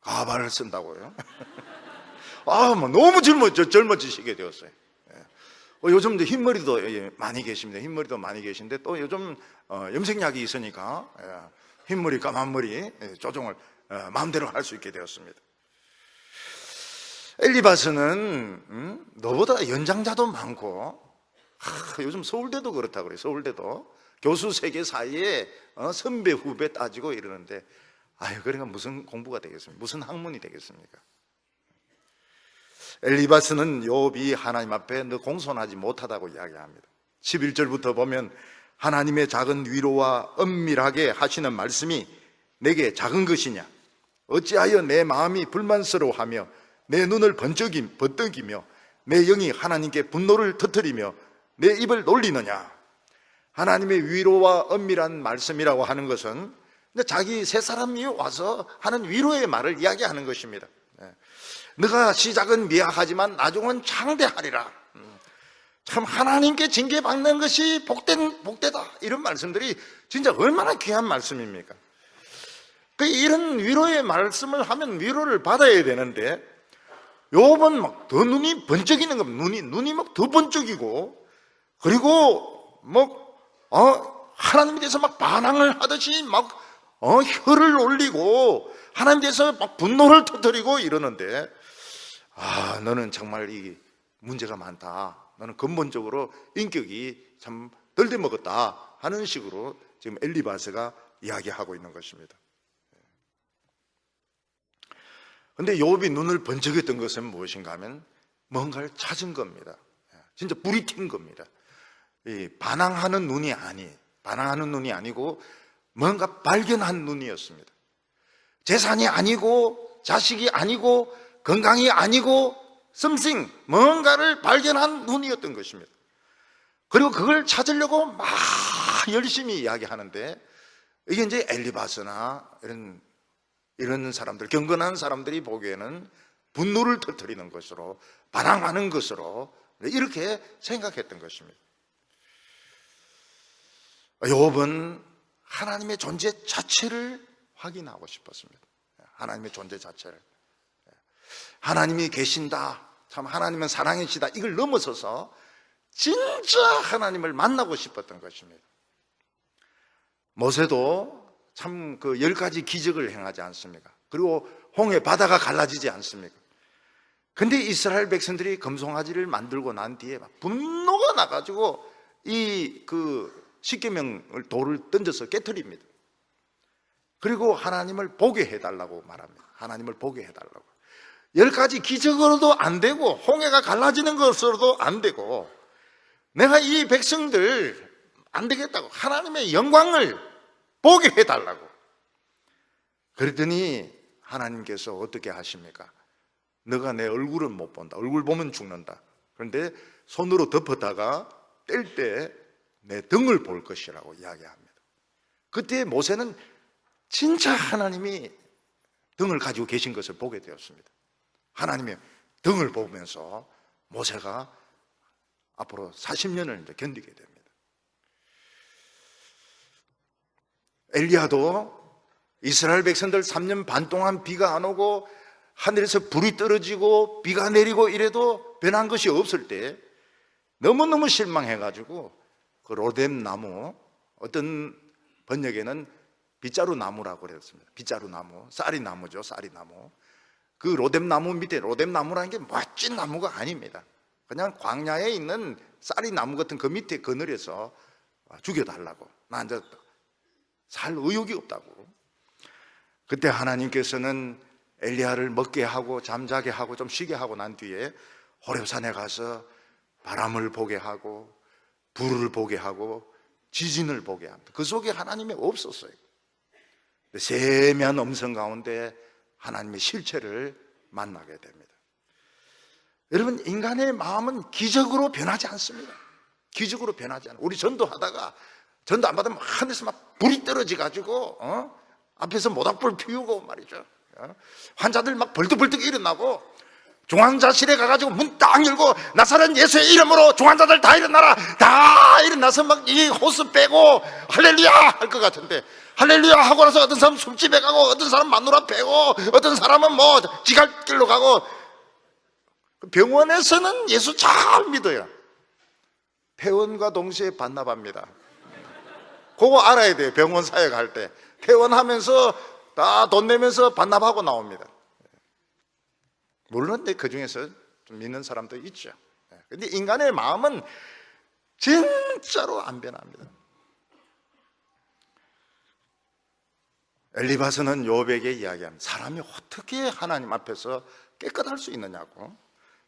가발을 쓴다고요. 너무 젊어지시게 되었어요. 요즘 흰머리도 많이 계십니다. 흰머리도 많이 계신데 또 요즘 염색약이 있으니까 흰머리, 까만 머리 조정을 마음대로 할 수 있게 되었습니다. 엘리바스는 너보다 연장자도 많고, 요즘 서울대도 그렇다고 그래요. 서울대도 교수 세계 사이에 선배 후배 따지고 이러는데, 그러니까 무슨 공부가 되겠습니까? 무슨 학문이 되겠습니까? 엘리바스는 욥이 하나님 앞에 너 공손하지 못하다고 이야기합니다. 11절부터 보면 하나님의 작은 위로와 엄밀하게 하시는 말씀이 내게 작은 것이냐? 어찌하여 내 마음이 불만스러워하며 내 눈을 번뜩이며 내 영이 하나님께 분노를 터뜨리며 내 입을 놀리느냐? 하나님의 위로와 엄밀한 말씀이라고 하는 것은 자기 세 사람이 와서 하는 위로의 말을 이야기하는 것입니다. 너가 시작은 미약하지만 나중은 창대하리라. 참 하나님께 징계받는 것이 복되다. 이런 말씀들이 진짜 얼마나 귀한 말씀입니까? 이런 위로의 말씀을 하면 위로를 받아야 되는데, 욥은 막 더 눈이 번쩍이는 겁니다. 눈이 막 더 번쩍이고, 그리고 하나님에 대해서 막 반항을 하듯이 막 혀를 올리고 하나님에 대해서 막 분노를 터뜨리고 이러는데, 너는 정말 이 문제가 많다. 너는 근본적으로 인격이 참 덜 돼 먹었다 하는 식으로 지금 엘리바스가 이야기하고 있는 것입니다. 그런데 욥이 눈을 번쩍였던 것은 무엇인가 하면 뭔가를 찾은 겁니다. 진짜 불이 튄 겁니다. 이 반항하는 눈이 아니고 뭔가 발견한 눈이었습니다. 재산이 아니고 자식이 아니고 건강이 아니고 something, 뭔가를 발견한 눈이었던 것입니다. 그리고 그걸 찾으려고 막 열심히 이야기하는데, 이게 이제 엘리바스나 이런 사람들, 경건한 사람들이 보기에는 분노를 터뜨리는 것으로, 반항하는 것으로 이렇게 생각했던 것입니다. 욥은 하나님의 존재 자체를 확인하고 싶었습니다. 하나님의 존재 자체를. 하나님이 계신다, 참 하나님은 사랑이시다, 이걸 넘어서서 진짜 하나님을 만나고 싶었던 것입니다. 모세도 참 그 10가지 기적을 행하지 않습니까? 그리고 홍해 바다가 갈라지지 않습니까? 근데 이스라엘 백성들이 금송아지를 만들고 난 뒤에 막 분노가 나가지고 이 십계명을 돌을 던져서 깨트립니다. 그리고 하나님을 보게 해달라고 말합니다. 하나님을 보게 해달라고. 10가지 기적으로도 안 되고 홍해가 갈라지는 것으로도 안 되고, 내가 이 백성들 안 되겠다고, 하나님의 영광을 보게 해달라고. 그랬더니 하나님께서 어떻게 하십니까? 너가 내 얼굴은 못 본다. 얼굴 보면 죽는다. 그런데 손으로 덮었다가 뗄 때 내 등을 볼 것이라고 이야기합니다. 그때 모세는 진짜 하나님이 등을 가지고 계신 것을 보게 되었습니다. 하나님의 등을 보면서 모세가 앞으로 40년을 이제 견디게 됩니다. 엘리야도 이스라엘 백성들 3년 반 동안 비가 안 오고 하늘에서 불이 떨어지고 비가 내리고 이래도 변한 것이 없을 때 너무너무 실망해가지고 그 로뎀 나무, 어떤 번역에는 빗자루 나무라고 그랬습니다. 빗자루 나무, 쌀이 나무죠, 쌀이 나무. 그 로뎀 나무 밑에, 로뎀 나무라는 게 멋진 나무가 아닙니다. 그냥 광야에 있는 쌀이 나무 같은 그 밑에 그늘에서 죽여달라고. 나 이제 살 의욕이 없다고. 그때 하나님께서는 엘리야를 먹게 하고 잠자게 하고 좀 쉬게 하고 난 뒤에 호렙산에 가서 바람을 보게 하고 불을 보게 하고 지진을 보게 합니다. 그 속에 하나님이 없었어요. 세미한 음성 가운데 하나님의 실체를 만나게 됩니다. 여러분, 인간의 마음은 기적으로 변하지 않습니다. 기적으로 변하지 않아요. 우리 전도하다가 전도 안 받으면 하늘에서 막 불이 떨어져 가지고 앞에서 모닥불 피우고 말이죠. 환자들 막 벌떡벌떡 일어나고, 중환자실에 가가지고 문 딱 열고 나사렛 예수의 이름으로 중환자들 다 일어나라, 다 일어나서 막 이 호스 빼고 할렐루야 할 것 같은데, 할렐루야 하고 나서 어떤 사람은 술집에 가고, 어떤 사람은 마누라 빼고, 어떤 사람은 뭐 지갈길로 가고. 병원에서는 예수 잘 믿어요. 퇴원과 동시에 반납합니다. 그거 알아야 돼요. 병원 사역할 때 퇴원하면서 다 돈 내면서 반납하고 나옵니다. 물론 그 중에서 좀 믿는 사람도 있죠. 근데 인간의 마음은 진짜로 안 변합니다. 엘리바스는 욥에게 이야기합니다. 사람이 어떻게 하나님 앞에서 깨끗할 수 있느냐고.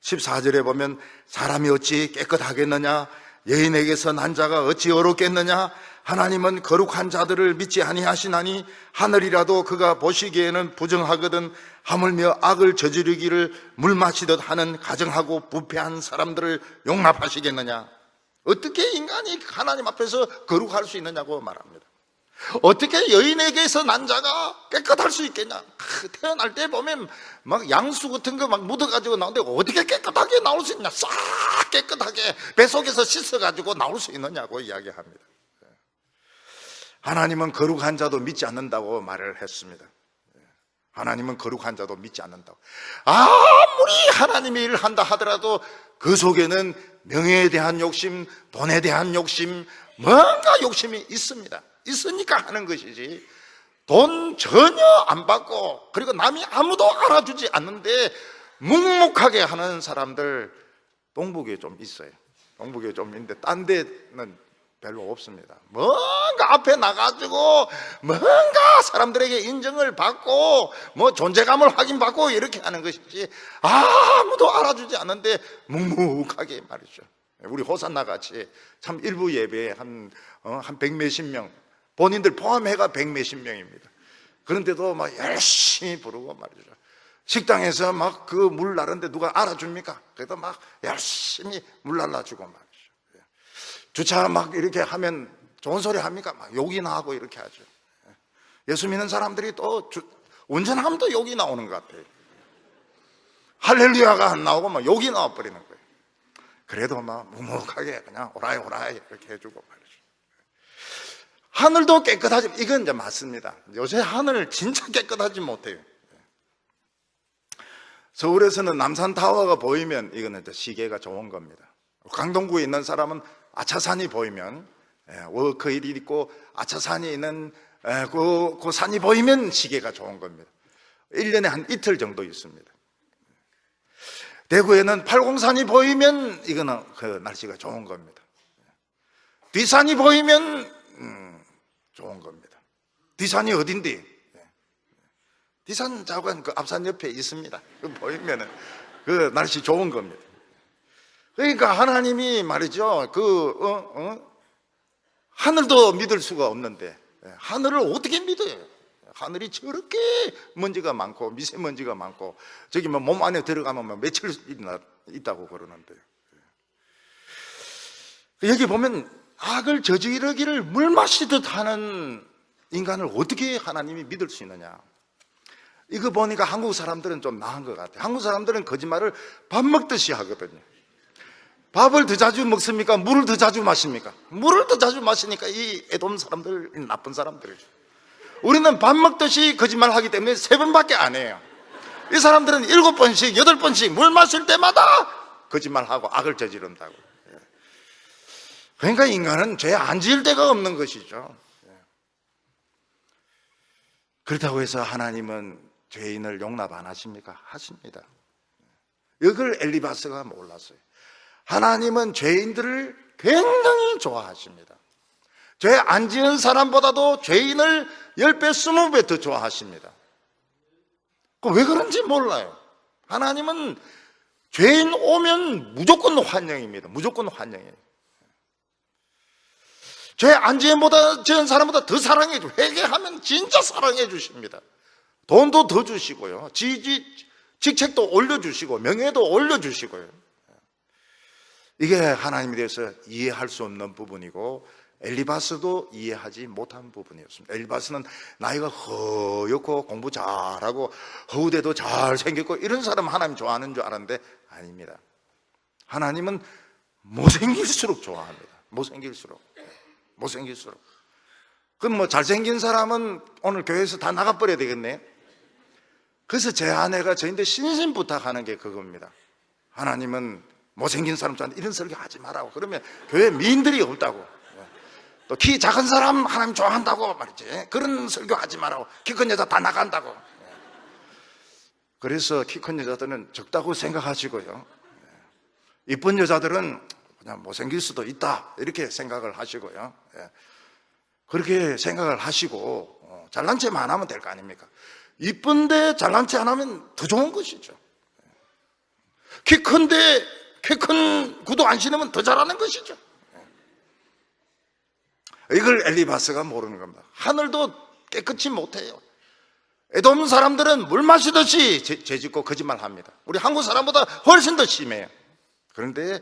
14절에 보면 사람이 어찌 깨끗하겠느냐, 여인에게서 난 자가 어찌 어렵겠느냐, 하나님은 거룩한 자들을 믿지 아니하시나니 하늘이라도 그가 보시기에는 부정하거든 하물며 악을 저지르기를 물 마시듯 하는 가정하고 부패한 사람들을 용납하시겠느냐. 어떻게 인간이 하나님 앞에서 거룩할 수 있느냐고 말합니다. 어떻게 여인에게서 난 자가 깨끗할 수 있겠냐. 태어날 때 보면 막 양수 같은 거 막 묻어가지고 나오는데 어떻게 깨끗하게 나올 수 있냐. 싹 깨끗하게 뱃속에서 씻어가지고 나올 수 있느냐고 이야기합니다. 하나님은 거룩한 자도 믿지 않는다고 말을 했습니다. 하나님은 거룩한 자도 믿지 않는다고. 아무리 하나님의 일을 한다 하더라도 그 속에는 명예에 대한 욕심, 돈에 대한 욕심, 뭔가 욕심이 있습니다. 있으니까 하는 것이지, 돈 전혀 안 받고, 그리고 남이 아무도 알아주지 않는데 묵묵하게 하는 사람들 동북에 좀 있어요. 동북에 좀 있는데 딴 데는 별로 없습니다. 뭔가 앞에 나가지고 뭔가 사람들에게 인정을 받고 뭐 존재감을 확인받고 이렇게 하는 것이지 아무도 알아주지 않는데 묵묵하게 말이죠. 우리 호산나 같이 참 일부 예배에 한 백몇십 명, 본인들 포함해가 백몇십 명입니다. 그런데도 막 열심히 부르고 말이죠. 식당에서 막 그 물 나르는데 누가 알아줍니까? 그래도 막 열심히 물 날라주고 말이죠. 주차 막 이렇게 하면 좋은 소리 합니까? 막 욕이나 하고 이렇게 하죠. 예수 믿는 사람들이 또 운전하면 또 욕이 나오는 것 같아요. 할렐루야가 안 나오고 막 욕이 나와버리는 거예요. 그래도 막 묵묵하게 그냥 오라이 오라이 이렇게 해주고 말이죠. 하늘도 깨끗하지, 이건 이제 맞습니다. 요새 하늘 진짜 깨끗하지 못해요. 서울에서는 남산타워가 보이면 이거는 이제 시계가 좋은 겁니다. 강동구에 있는 사람은 아차산이 보이면, 워크힐이 있고 아차산이 있는 그 산이 보이면 시계가 좋은 겁니다. 1년에 한 이틀 정도 있습니다. 대구에는 팔공산이 보이면 이거는 그 날씨가 좋은 겁니다. 뒷산이 보이면 좋은 겁니다. 뒷산이 어딘데? 뒷산 자관 그 앞산 옆에 있습니다. 그 보이면은 그 날씨 좋은 겁니다. 그러니까 하나님이 말이죠. 하늘도 믿을 수가 없는데 하늘을 어떻게 믿어요? 하늘이 저렇게 먼지가 많고 미세먼지가 많고 저기 뭐 몸 안에 들어가면 며칠이나 있다고 그러는데요. 여기 보면 악을 저지르기를 물 마시듯 하는 인간을 어떻게 하나님이 믿을 수 있느냐? 이거 보니까 한국 사람들은 좀 나은 것 같아요. 한국 사람들은 거짓말을 밥 먹듯이 하거든요. 밥을 더 자주 먹습니까? 물을 더 자주 마십니까? 물을 더 자주 마시니까 이 에돔 사람들, 나쁜 사람들이죠. 우리는 밥 먹듯이 거짓말 하기 때문에 3번밖에 안 해요. 이 사람들은 7번씩, 8번씩 물 마실 때마다 거짓말하고 악을 저지른다고. 그러니까 인간은 죄 안 지을 데가 없는 것이죠. 그렇다고 해서 하나님은 죄인을 용납 안 하십니까? 하십니다. 이걸 엘리바스가 몰랐어요. 하나님은 죄인들을 굉장히 좋아하십니다. 죄 안 지은 사람보다도 죄인을 10배, 20배 더 좋아하십니다. 왜 그런지 몰라요. 하나님은 죄인 오면 무조건 환영입니다. 무조건 환영이에요. 죄 안 지은 사람보다 더 사랑해 주고, 회개하면 진짜 사랑해 주십니다. 돈도 더 주시고요. 직책도 올려주시고, 명예도 올려주시고요. 이게 하나님에 대해서 이해할 수 없는 부분이고, 엘리바스도 이해하지 못한 부분이었습니다. 엘리바스는 나이가 허옇고 공부 잘하고 허우대도 잘생겼고 이런 사람 하나님 좋아하는 줄 알았는데 아닙니다. 하나님은 못생길수록 좋아합니다. 못생길수록. 그럼 뭐 잘생긴 사람은 오늘 교회에서 다 나가버려야 되겠네. 그래서 제 아내가 저한테 신신부탁하는 게 그겁니다. 하나님은 못생긴 사람 저한테 이런 설교 하지 말라고. 그러면 교회 미인들이 없다고. 또 키 작은 사람 하나님 좋아한다고 말이지. 그런 설교 하지 말라고. 키 큰 여자 다 나간다고. 그래서 키 큰 여자들은 적다고 생각하시고요. 이쁜 여자들은 그냥 못생길 수도 있다. 이렇게 생각을 하시고요. 그렇게 생각을 하시고 잘난 체만 안 하면 될 거 아닙니까? 이쁜데 잘난 체 안 하면 더 좋은 것이죠. 키 큰데 키 큰 구두 안 신으면 더 잘하는 것이죠. 이걸 엘리바스가 모르는 겁니다. 하늘도 깨끗이 못해요. 에돔 사람들은 물 마시듯이 죄짓고 거짓말합니다. 우리 한국 사람보다 훨씬 더 심해요. 그런데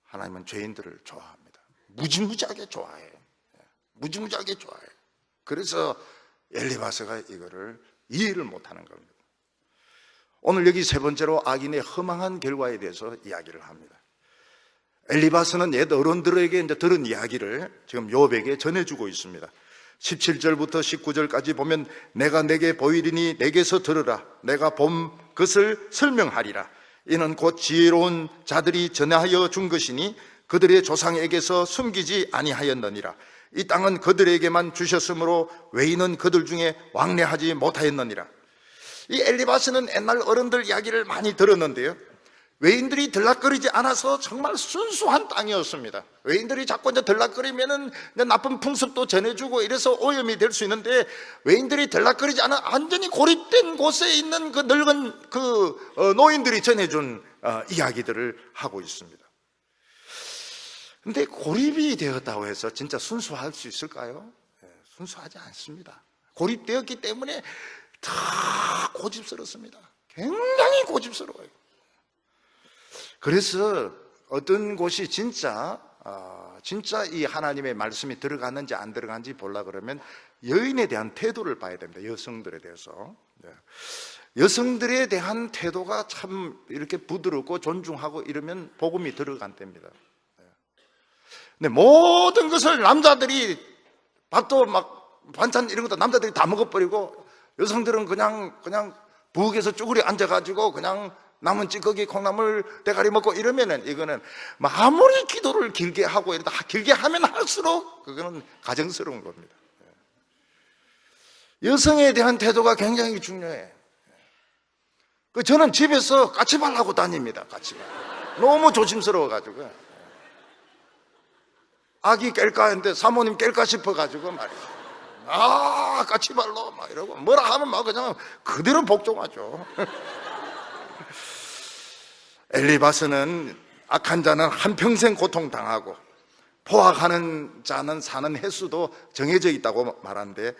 하나님은 죄인들을 좋아합니다. 무지무지하게 좋아해요. 무지무지하게 좋아해요. 그래서 엘리바스가 이거를 이해를 못하는 겁니다. 오늘 여기 세 번째로 악인의 허망한 결과에 대해서 이야기를 합니다. 엘리바스는 옛 어른들에게 이제 들은 이야기를 지금 욥에게 전해주고 있습니다. 17절부터 19절까지 보면 내가 내게 보이리니 내게서 들으라. 내가 본 것을 설명하리라. 이는 곧 지혜로운 자들이 전하여 준 것이니 그들의 조상에게서 숨기지 아니하였느니라. 이 땅은 그들에게만 주셨으므로 외인은 그들 중에 왕래하지 못하였느니라. 이 엘리바스는 옛날 어른들 이야기를 많이 들었는데요, 외인들이 들락거리지 않아서 정말 순수한 땅이었습니다. 외인들이 자꾸 이제 들락거리면은 이제 나쁜 풍습도 전해주고 이래서 오염이 될 수 있는데, 외인들이 들락거리지 않아 완전히 고립된 곳에 있는 그 늙은 노인들이 전해준 이야기들을 하고 있습니다. 근데 고립이 되었다고 해서 진짜 순수할 수 있을까요? 순수하지 않습니다. 고립되었기 때문에 다 고집스럽습니다. 굉장히 고집스러워요. 그래서 어떤 곳이 진짜 이 하나님의 말씀이 들어갔는지 안 들어갔는지 보려고 그러면 여인에 대한 태도를 봐야 됩니다. 여성들에 대해서. 여성들에 대한 태도가 참 이렇게 부드럽고 존중하고 이러면 복음이 들어간 때입니다. 근데 모든 것을 남자들이, 밥도 막 반찬 이런 것도 남자들이 다 먹어버리고, 여성들은 그냥 부엌에서 쭈그리 앉아가지고 그냥 남은 찌꺼기 콩나물 대가리 먹고 이러면은, 이거는 아무리 기도를 길게 하고 이러다 길게 하면 할수록 그거는 가정스러운 겁니다. 여성에 대한 태도가 굉장히 중요해. 저는 집에서 까치발하고 다닙니다. 까치발. 너무 조심스러워가지고. 아기 깰까 했는데 사모님 깰까 싶어가지고 말이죠. 까치발로 막 이러고 뭐라 하면 막 그냥 그대로 복종하죠. 엘리바스는 악한 자는 한평생 고통당하고 포악하는 자는 사는 횟수도 정해져 있다고 말하는데,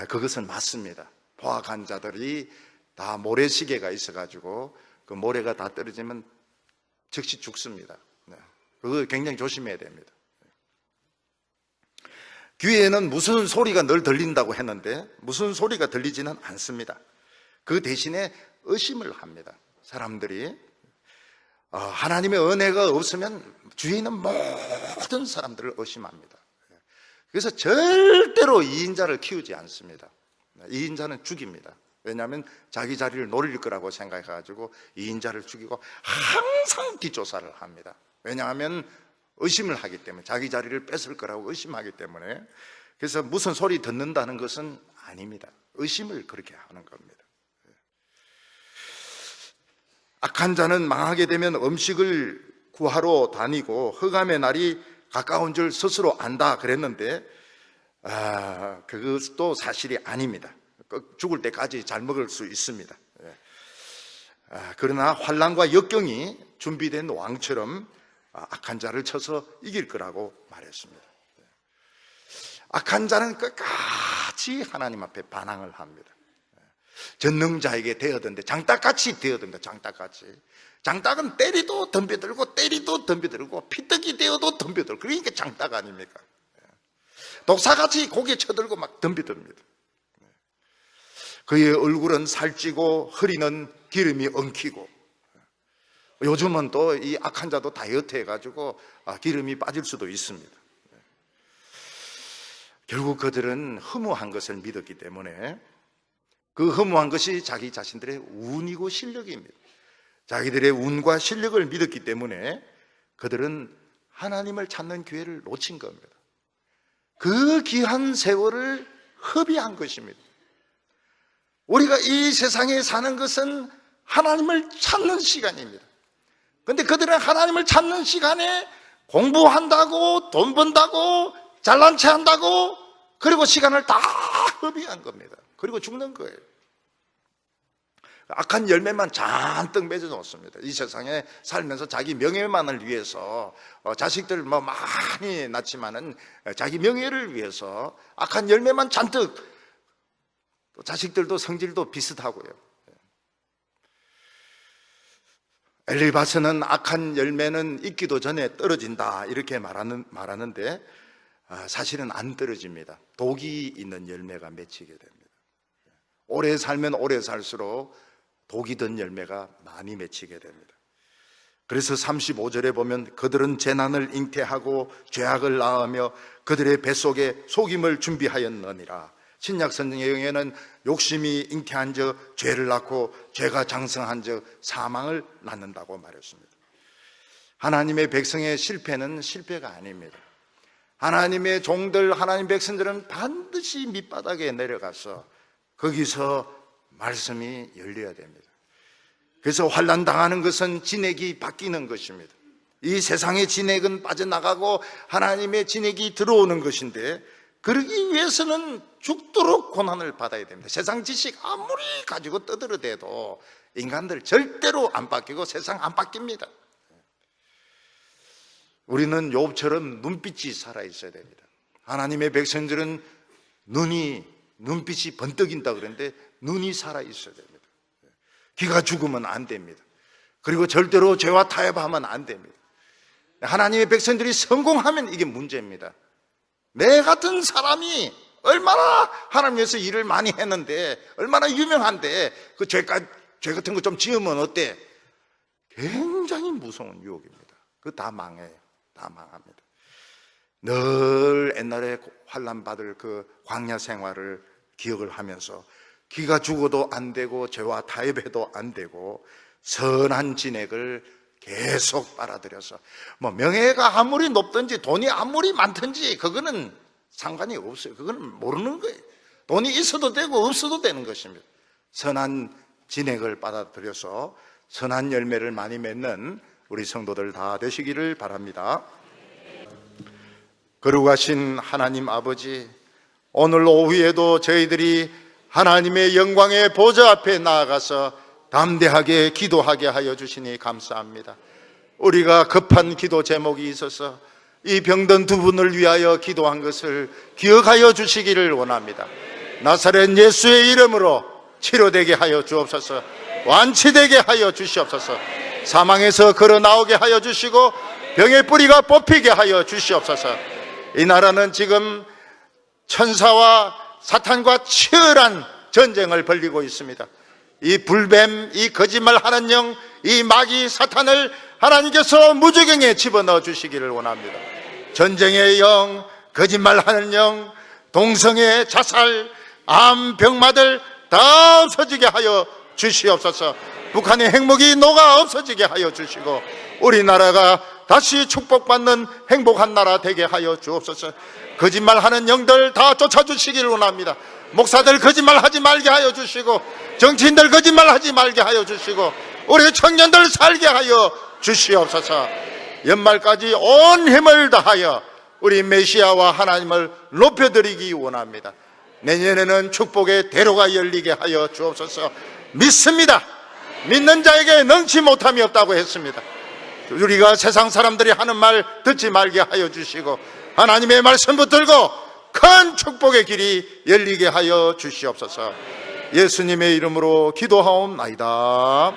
그것은 맞습니다. 포악한 자들이 다 모래시계가 있어가지고 그 모래가 다 떨어지면 즉시 죽습니다. 그거 굉장히 조심해야 됩니다. 귀에는 무슨 소리가 늘 들린다고 했는데 무슨 소리가 들리지는 않습니다. 그 대신에 의심을 합니다. 사람들이 하나님의 은혜가 없으면 주위에 있는 모든 사람들을 의심합니다. 그래서 절대로 이인자를 키우지 않습니다. 이인자는 죽입니다. 왜냐하면 자기 자리를 노릴 거라고 생각해가지고 이인자를 죽이고 항상 뒷조사를 합니다. 왜냐하면 의심을 하기 때문에, 자기 자리를 뺏을 거라고 의심하기 때문에. 그래서 무슨 소리 듣는다는 것은 아닙니다. 의심을 그렇게 하는 겁니다. 악한 자는 망하게 되면 음식을 구하러 다니고 흑암의 날이 가까운 줄 스스로 안다 그랬는데, 그것도 사실이 아닙니다. 죽을 때까지 잘 먹을 수 있습니다. 그러나 환난과 역경이 준비된 왕처럼 악한 자를 쳐서 이길 거라고 말했습니다. 악한 자는 끝까지 하나님 앞에 반항을 합니다. 전능자에게 대어든데 장닭같이 대어듭니다. 장닭같이. 장닭은 때리도 덤벼들고 때리도 덤벼들고 피떡이 되어도 덤벼들고, 그러니까 장닭 아닙니까? 독사같이 고개 쳐들고 막 덤벼듭니다. 그의 얼굴은 살찌고 허리는 기름이 엉키고, 요즘은 또 이 악한 자도 다이어트 해가지고 기름이 빠질 수도 있습니다. 결국 그들은 허무한 것을 믿었기 때문에, 그 허무한 것이 자기 자신들의 운이고 실력입니다. 자기들의 운과 실력을 믿었기 때문에 그들은 하나님을 찾는 기회를 놓친 겁니다. 그 귀한 세월을 허비한 것입니다. 우리가 이 세상에 사는 것은 하나님을 찾는 시간입니다. 그런데 그들은 하나님을 찾는 시간에 공부한다고, 돈 번다고, 잘난 체 한다고, 그리고 시간을 다 허비한 겁니다. 그리고 죽는 거예요. 악한 열매만 잔뜩 맺어 놓습니다. 이 세상에 살면서 자기 명예만을 위해서, 자식들 많이 낳지만은 자기 명예를 위해서 악한 열매만 잔뜩, 또 자식들도 성질도 비슷하고요. 엘리바스는 악한 열매는 익기도 전에 떨어진다 이렇게 말하는데, 사실은 안 떨어집니다. 독이 있는 열매가 맺히게 됩니다. 오래 살면 오래 살수록 독이 든 열매가 많이 맺히게 됩니다. 그래서 35절에 보면 그들은 재난을 잉태하고 죄악을 낳으며 그들의 뱃속에 속임을 준비하였느니라. 신약 성경에는 욕심이 잉태한 적 죄를 낳고 죄가 장성한 적 사망을 낳는다고 말했습니다. 하나님의 백성의 실패는 실패가 아닙니다. 하나님의 종들, 하나님 백성들은 반드시 밑바닥에 내려가서 거기서 말씀이 열려야 됩니다. 그래서 환난 당하는 것은 진액이 바뀌는 것입니다. 이 세상의 진액은 빠져나가고 하나님의 진액이 들어오는 것인데, 그러기 위해서는 죽도록 고난을 받아야 됩니다. 세상 지식 아무리 가지고 떠들어대도 인간들 절대로 안 바뀌고 세상 안 바뀝니다. 우리는 욥처럼 눈빛이 살아있어야 됩니다. 하나님의 백성들은 눈빛이 번뜩인다 그러는데 눈이 살아있어야 됩니다. 귀가 죽으면 안 됩니다. 그리고 절대로 죄와 타협하면 안 됩니다. 하나님의 백성들이 성공하면 이게 문제입니다. 내 같은 사람이 얼마나 하나님 위해서 일을 많이 했는데, 얼마나 유명한데 그 죄 같은 거 좀 지으면 어때? 굉장히 무서운 유혹입니다. 그거 다 망해요. 다 망합니다. 늘 옛날에 환난 받을 그 광야 생활을 기억을 하면서 귀가 죽어도 안 되고 죄와 타협해도 안 되고 선한 진액을 계속 빨아들여서, 뭐 명예가 아무리 높든지 돈이 아무리 많든지 그거는 상관이 없어요. 그거는 모르는 거예요. 돈이 있어도 되고 없어도 되는 것입니다. 선한 진액을 받아들여서 선한 열매를 많이 맺는 우리 성도들 다 되시기를 바랍니다. 거룩하신 하나님 아버지, 오늘 오후에도 저희들이 하나님의 영광의 보좌 앞에 나아가서 담대하게 기도하게 하여 주시니 감사합니다. 우리가 급한 기도 제목이 있어서 이 병든 두 분을 위하여 기도한 것을 기억하여 주시기를 원합니다. 나사렛 예수의 이름으로 치료되게 하여 주옵소서. 완치되게 하여 주시옵소서. 사망에서 걸어 나오게 하여 주시고 병의 뿌리가 뽑히게 하여 주시옵소서. 이 나라는 지금 천사와 사탄과 치열한 전쟁을 벌이고 있습니다. 이 불뱀, 이 거짓말하는 영, 이 마귀 사탄을 하나님께서 무저경에 집어넣어 주시기를 원합니다. 전쟁의 영, 거짓말하는 영, 동성애, 자살, 암, 병마들 다 없어지게 하여 주시옵소서. 북한의 핵무기 녹아 없어지게 하여 주시고 우리나라가 다시 축복받는 행복한 나라 되게 하여 주옵소서. 거짓말하는 영들 다 쫓아주시기를 원합니다. 목사들 거짓말하지 말게 하여 주시고 정치인들 거짓말하지 말게 하여 주시고 우리 청년들 살게 하여 주시옵소서. 연말까지 온 힘을 다하여 우리 메시아와 하나님을 높여드리기 원합니다. 내년에는 축복의 대로가 열리게 하여 주옵소서. 믿습니다. 믿는 자에게 능치 못함이 없다고 했습니다. 우리가 세상 사람들이 하는 말 듣지 말게 하여 주시고 하나님의 말씀 붙들고 큰 축복의 길이 열리게 하여 주시옵소서. 예수님의 이름으로 기도하옵나이다.